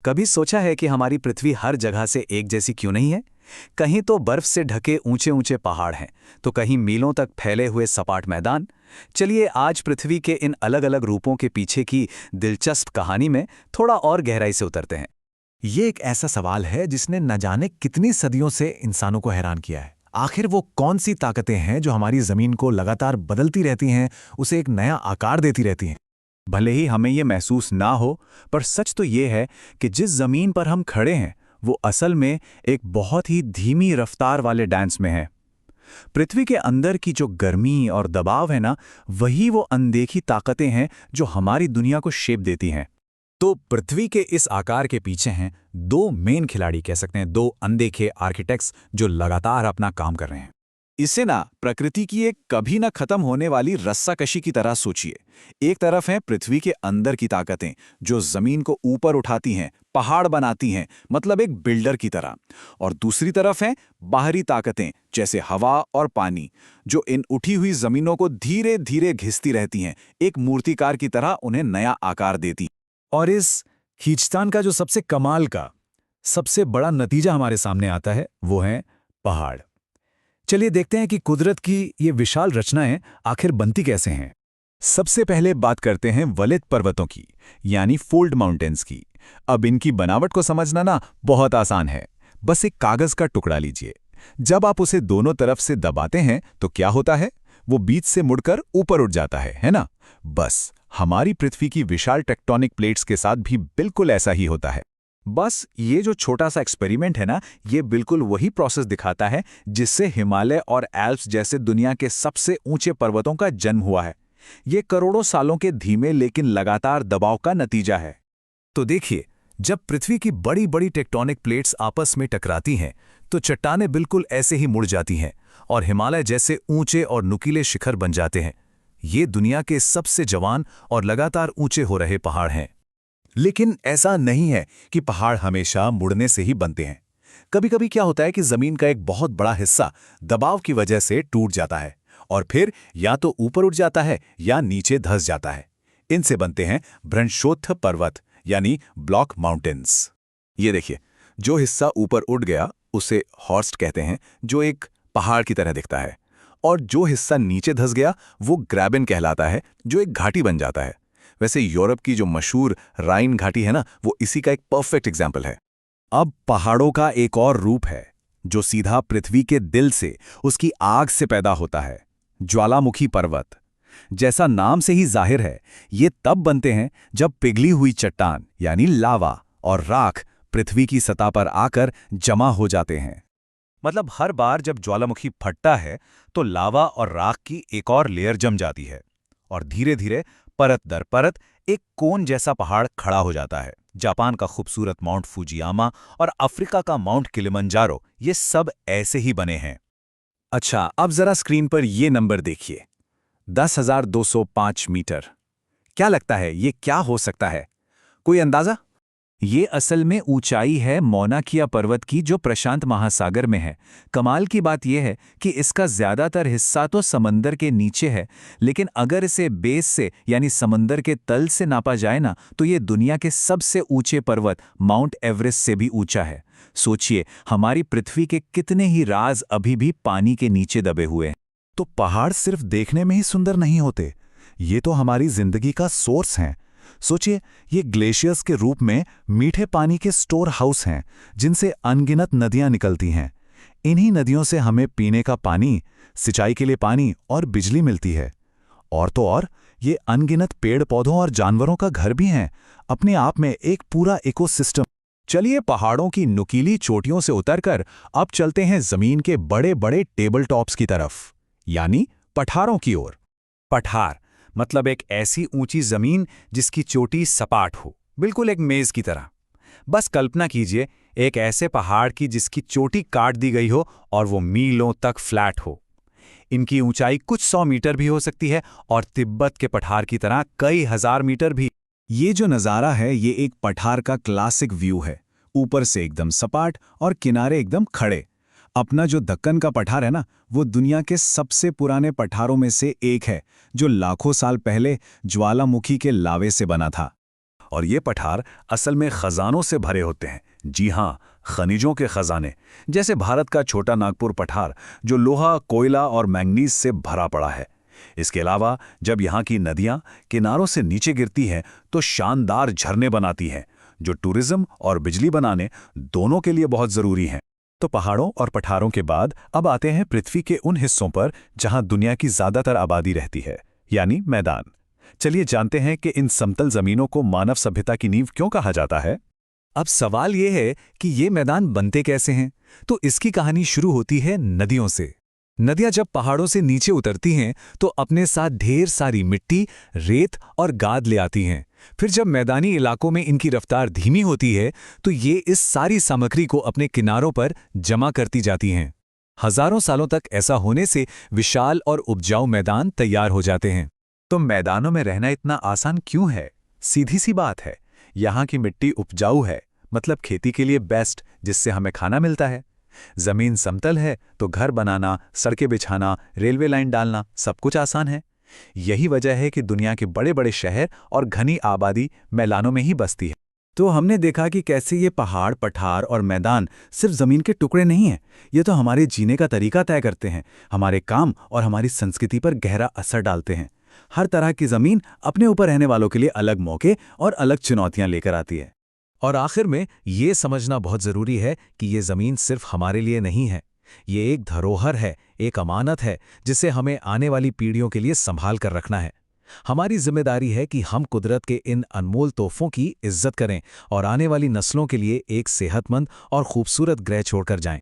कभी सोचा है कि हमारी पृथ्वी हर जगह से एक जैसी क्यों नहीं है? कहीं तो बर्फ से ढके ऊंचे ऊंचे पहाड़ हैं, तो कहीं मीलों तक फैले हुए सपाट मैदान। चलिए आज पृथ्वी के इन अलग अलग रूपों के पीछे की दिलचस्प कहानी में थोड़ा और गहराई से उतरते हैं। ये एक ऐसा सवाल है जिसने न जाने कितनी सदियों से इंसानों को हैरान किया है। आखिर वो कौन सी ताकतें हैं जो हमारी जमीन को लगातार बदलती रहती हैं, उसे एक नया आकार देती रहती हैं। भले ही हमें ये महसूस ना हो, पर सच तो ये है कि जिस जमीन पर हम खड़े हैं वो असल में एक बहुत ही धीमी रफ्तार वाले डांस में है। पृथ्वी के अंदर की जो गर्मी और दबाव है ना, वही वो अनदेखी ताकतें हैं जो हमारी दुनिया को शेप देती हैं। तो पृथ्वी के इस आकार के पीछे हैं दो मेन खिलाड़ी, कह सकते हैं दो अनदेखे आर्किटेक्ट्स जो लगातार अपना काम कर रहे हैं। इसे ना प्रकृति की एक कभी ना खत्म होने वाली रस्साकशी की तरह सोचिए। एक तरफ है पृथ्वी के अंदर की ताकतें जो जमीन को ऊपर उठाती हैं, पहाड़ बनाती हैं, मतलब एक बिल्डर की तरह। और दूसरी तरफ है बाहरी ताकतें जैसे हवा और पानी, जो इन उठी हुई जमीनों को धीरे धीरे घिसती रहती हैं, एक मूर्तिकार की तरह उन्हें नया आकार देती। और इस खींचतान का जो सबसे कमाल का सबसे बड़ा नतीजा हमारे सामने आता है वो है पहाड़। चलिए देखते हैं कि कुदरत की ये विशाल रचनाएं आखिर बनती कैसे हैं। सबसे पहले बात करते हैं वलित पर्वतों की, यानी फोल्ड माउंटेन्स की। अब इनकी बनावट को समझना ना बहुत आसान है। बस एक कागज का टुकड़ा लीजिए। जब आप उसे दोनों तरफ से दबाते हैं तो क्या होता है? वो बीच से मुड़कर ऊपर उठ जाता है ना? बस हमारी पृथ्वी की विशाल टेक्टोनिक प्लेट्स के साथ भी बिल्कुल ऐसा ही होता है। बस ये जो छोटा सा एक्सपेरिमेंट है ना, ये बिल्कुल वही प्रोसेस दिखाता है जिससे हिमालय और एल्प्स जैसे दुनिया के सबसे ऊंचे पर्वतों का जन्म हुआ है। ये करोड़ों सालों के धीमे लेकिन लगातार दबाव का नतीजा है। तो देखिए, जब पृथ्वी की बड़ी बड़ी टेक्टोनिक प्लेट्स आपस में टकराती हैं तो चट्टानें बिल्कुल ऐसे ही मुड़ जाती हैं और हिमालय जैसे ऊंचे और नुकीले शिखर बन जाते हैं। ये दुनिया के सबसे जवान और लगातार ऊंचे हो रहे पहाड़ हैं। लेकिन ऐसा नहीं है कि पहाड़ हमेशा मुड़ने से ही बनते हैं। कभी कभी क्या होता है कि जमीन का एक बहुत बड़ा हिस्सा दबाव की वजह से टूट जाता है और फिर या तो ऊपर उठ जाता है या नीचे धंस जाता है। इनसे बनते हैं भ्रंशोत्थ पर्वत, यानी ब्लॉक माउंटेन्स। ये देखिए, जो हिस्सा ऊपर उठ गया उसे हॉर्स्ट कहते हैं, जो एक पहाड़ की तरह दिखता है, और जो हिस्सा नीचे धंस गया वो ग्रैबन कहलाता है, जो एक घाटी बन जाता है। वैसे यूरोप की जो मशहूर राइन घाटी है ना, वो इसी का एक परफेक्ट एग्जाम्पल है। अब पहाड़ों का एक और रूप है जो सीधा पृथ्वी के दिल से, उसकी आग से पैदा होता है, ज्वालामुखी पर्वत। जैसा नाम से ही जाहिर है, ये तब बनते हैं जब पिघली हुई चट्टान यानी लावा और राख पृथ्वी की सतह पर आकर जमा हो जाते हैं। मतलब हर बार जब ज्वालामुखी फटता है तो लावा और राख की एक और लेयर जम जाती है और धीरे धीरे परत दर परत एक कोन जैसा पहाड़ खड़ा हो जाता है। जापान का खूबसूरत माउंट फुजियामा और अफ्रीका का माउंट किलिमंजारो, ये सब ऐसे ही बने हैं। अच्छा, अब जरा स्क्रीन पर ये नंबर देखिए, 10,205 मीटर। क्या लगता है ये क्या हो सकता है? कोई अंदाजा? ये असल में ऊंचाई है मौना किया पर्वत की, जो प्रशांत महासागर में है। कमाल की बात यह है कि इसका ज्यादातर हिस्सा तो समंदर के नीचे है, लेकिन अगर इसे बेस से यानी समंदर के तल से नापा जाए ना, तो ये दुनिया के सबसे ऊंचे पर्वत माउंट एवरेस्ट से भी ऊंचा है। सोचिए, हमारी पृथ्वी के कितने ही राज अभी भी पानी के नीचे दबे हुए हैं। तो पहाड़ सिर्फ देखने में ही सुंदर नहीं होते, ये तो हमारी जिंदगी का सोर्स हैं। सोचिए, ये ग्लेशियर्स के रूप में मीठे पानी के स्टोर हाउस हैं जिनसे अनगिनत नदियां निकलती हैं। इन्हीं नदियों से हमें पीने का पानी, सिंचाई के लिए पानी और बिजली मिलती है। और तो और, ये अनगिनत पेड़ पौधों और जानवरों का घर भी हैं, अपने आप में एक पूरा इकोसिस्टम। चलिए पहाड़ों की नुकीली चोटियों से उतरकर अब चलते हैं जमीन के बड़े बड़े टेबल टॉप्स की तरफ, यानी पठारों की ओर। पठार मतलब एक ऐसी ऊंची जमीन जिसकी चोटी सपाट हो, बिल्कुल एक मेज की तरह। बस कल्पना कीजिए एक ऐसे पहाड़ की जिसकी चोटी काट दी गई हो और वो मीलों तक फ्लैट हो। इनकी ऊंचाई कुछ 100 मीटर भी हो सकती है और तिब्बत के पठार की तरह कई हजार मीटर भी। ये जो नज़ारा है, ये एक पठार का क्लासिक व्यू है। ऊपर से एकदम सपाट और किनारे एकदम खड़े। अपना जो दक्कन का पठार है ना, वो दुनिया के सबसे पुराने पठारों में से एक है, जो लाखों साल पहले ज्वालामुखी के लावे से बना था। और ये पठार असल में खजानों से भरे होते हैं। जी हाँ, खनिजों के खजाने। जैसे भारत का छोटा नागपुर पठार जो लोहा, कोयला और मैंगनीज से भरा पड़ा है। इसके अलावा जब यहाँ की नदियाँ किनारों से नीचे गिरती हैं तो शानदार झरने बनाती हैं, जो टूरिज्म और बिजली बनाने दोनों के लिए बहुत ज़रूरी हैं। तो पहाड़ों और पठारों के बाद अब आते हैं पृथ्वी के उन हिस्सों पर जहाँ दुनिया की ज़्यादातर आबादी रहती है, यानी मैदान। चलिए जानते हैं कि इन समतल ज़मीनों को मानव सभ्यता की नींव क्यों कहा जाता है। अब सवाल ये है कि ये मैदान बनते कैसे हैं, तो इसकी कहानी शुरू होती है नदियों से। नदियां जब पहाड़ों से नीचे उतरती हैं तो अपने साथ ढेर सारी मिट्टी, रेत और गाद ले आती हैं। फिर जब मैदानी इलाकों में इनकी रफ्तार धीमी होती है तो ये इस सारी सामग्री को अपने किनारों पर जमा करती जाती हैं। हजारों सालों तक ऐसा होने से विशाल और उपजाऊ मैदान तैयार हो जाते हैं। तो मैदानों में रहना इतना आसान क्यों है? सीधी सी बात है, यहाँ की मिट्टी उपजाऊ है, मतलब खेती के लिए बेस्ट, जिससे हमें खाना मिलता है। जमीन समतल है तो घर बनाना, सड़कें बिछाना, रेलवे लाइन डालना सब कुछ आसान है। यही वजह है कि दुनिया के बड़े बड़े शहर और घनी आबादी मैदानों में ही बसती है। तो हमने देखा कि कैसे ये पहाड़, पठार और मैदान सिर्फ जमीन के टुकड़े नहीं हैं, ये तो हमारे जीने का तरीका तय करते हैं, हमारे काम और हमारी संस्कृति पर गहरा असर डालते हैं। हर तरह की जमीन अपने ऊपर रहने वालों के लिए अलग मौके और अलग चुनौतियां लेकर आती है। और आखिर में ये समझना बहुत ज़रूरी है कि ये ज़मीन सिर्फ हमारे लिए नहीं है, ये एक धरोहर है, एक अमानत है जिसे हमें आने वाली पीढ़ियों के लिए संभाल कर रखना है। हमारी जिम्मेदारी है कि हम कुदरत के इन अनमोल तोहफों की इज्जत करें और आने वाली नस्लों के लिए एक सेहतमंद और खूबसूरत ग्रह छोड़कर जाएं।